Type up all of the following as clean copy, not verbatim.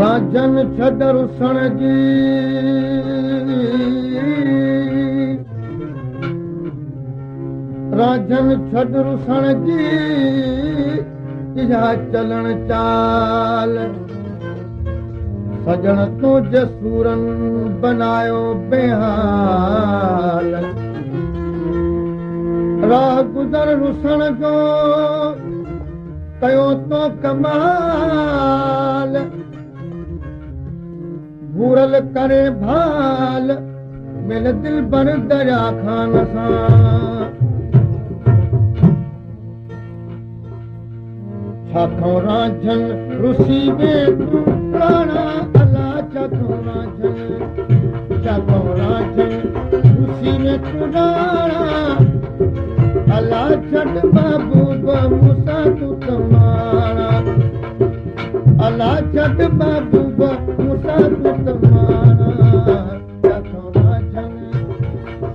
राजन छॾ रुसण जी राजन छॾ रुसण जी इहा चलण चाल सजण तूं जसूरन बनायो बेहाल राह गुज़र रुसण जो कयो तो कमाल घूरल करे भाल मिल दिल बर दरिया खान सां छाखो राजन रुसी में तूं प्राणा अला छाखो राजन रुसी में तूं राणा अला छॾ बाबू मूंसा तूं तमाणा अला छॾ बाबू मूंसा तूं तमाणा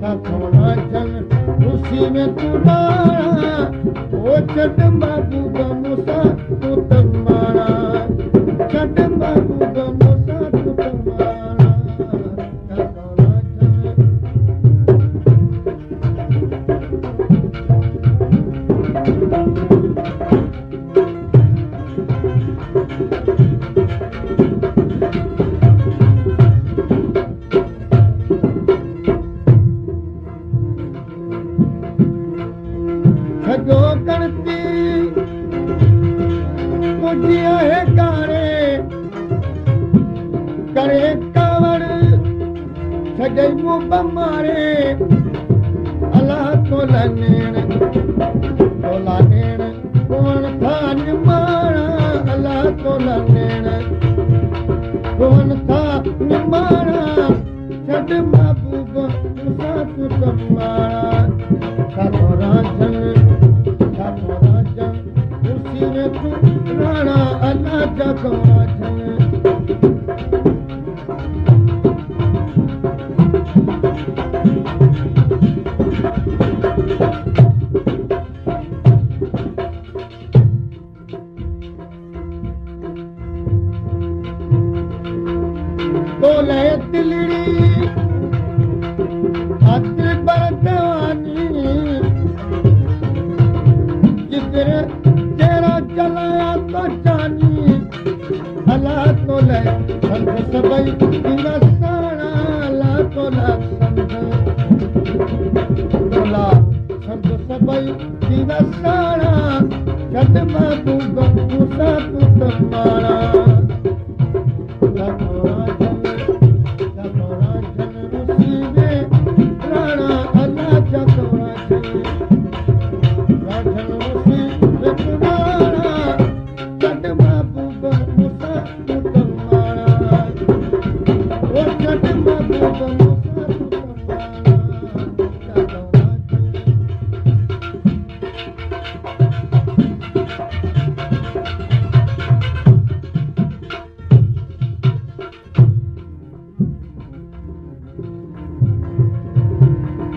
छाखो राजन रुसी में तूं राणा ओ छॾ बाबू मूंसा तूं तमाणा छॾ बाबू मूंसा तूं तमाणा छाखो छो करती मुझी आहे कारे करे कावड़ छॾे मूं बमारे अलाह तोला नेण कोण था निमाणा अलाह तोला नेण कोण था निमाणा छॾ महबूब मूंसा तूं तमाणा छाखो राजन रुसी में तूं राणा अला छाखो राजन बोले दिलड़ी हथ बरदवानी जिधर तेरा चलाया तो जानी अला तोले संग सबई दीना साणा अला तोला तोला संग सबई दीना साणा छॾ बाबू मूंसा तूं तमाणा छाखो राजन रुसी में राणा अला छाखो राजन रुसी में तूं राणा छॾ बाबू मूंसा तूं तमाणा ओ छॾ बाबू मूंसा तूं तमाणा छाखो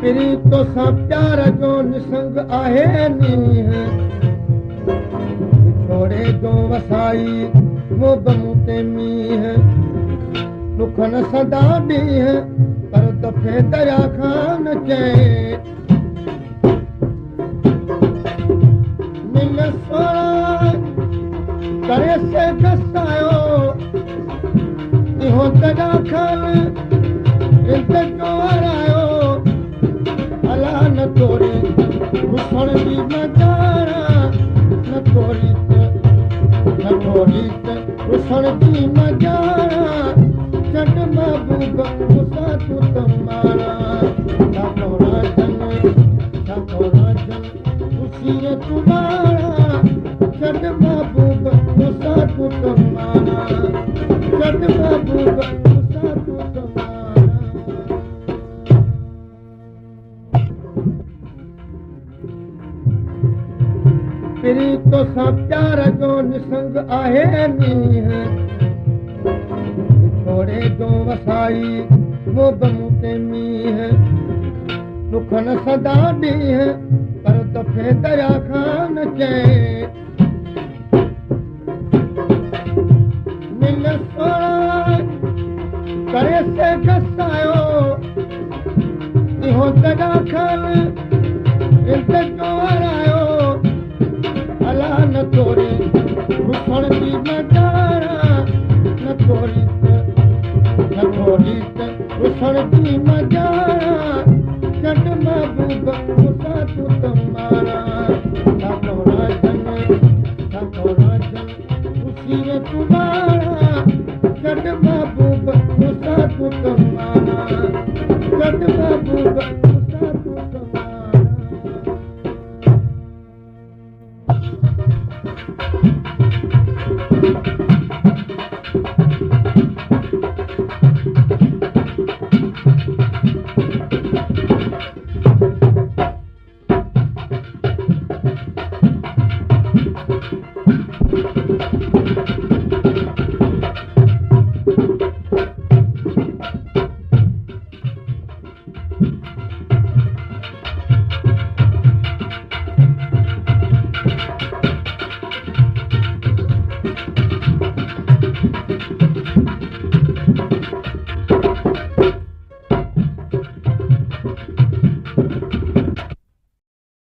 तेरी तो सा प्यार जो निसंग आहे नीह छोड़े जो वसाई मोब मुते मीह दुखन सदा ॾींह पर दफ़े दरिया खान चए मिल सोणा करे से गसायो इहो दरिया खान इंत जो हरायो अला न तोरी रुसण जी मजारा न तोरी रुसण जी मजारा छॾ महबूब मूंसा तूं तमाणा छाखो राजन रुसी में तूं राणा छॾ महबूब मूंसा तूं तमाणा छॾ महबूब मूंसा तूं तमाणा तेरी तो सा प्यार जो निसंग आहे नीह छोड़े जो वसाई मोब मुते मीह दुखन सदा ॾींहं पर दफ़े दया खान चए मिल सोणा करे से घसायो इहो दया खान इंतजो हरायो अला न तोरे रुखण जी मजारा न तोरी रुखण जी मजारा चट महबूब मुसा तू तमारा ठाको राजन खुशी रे तुम्हारा चट महबूब मुसा तू तमारा चट महबूब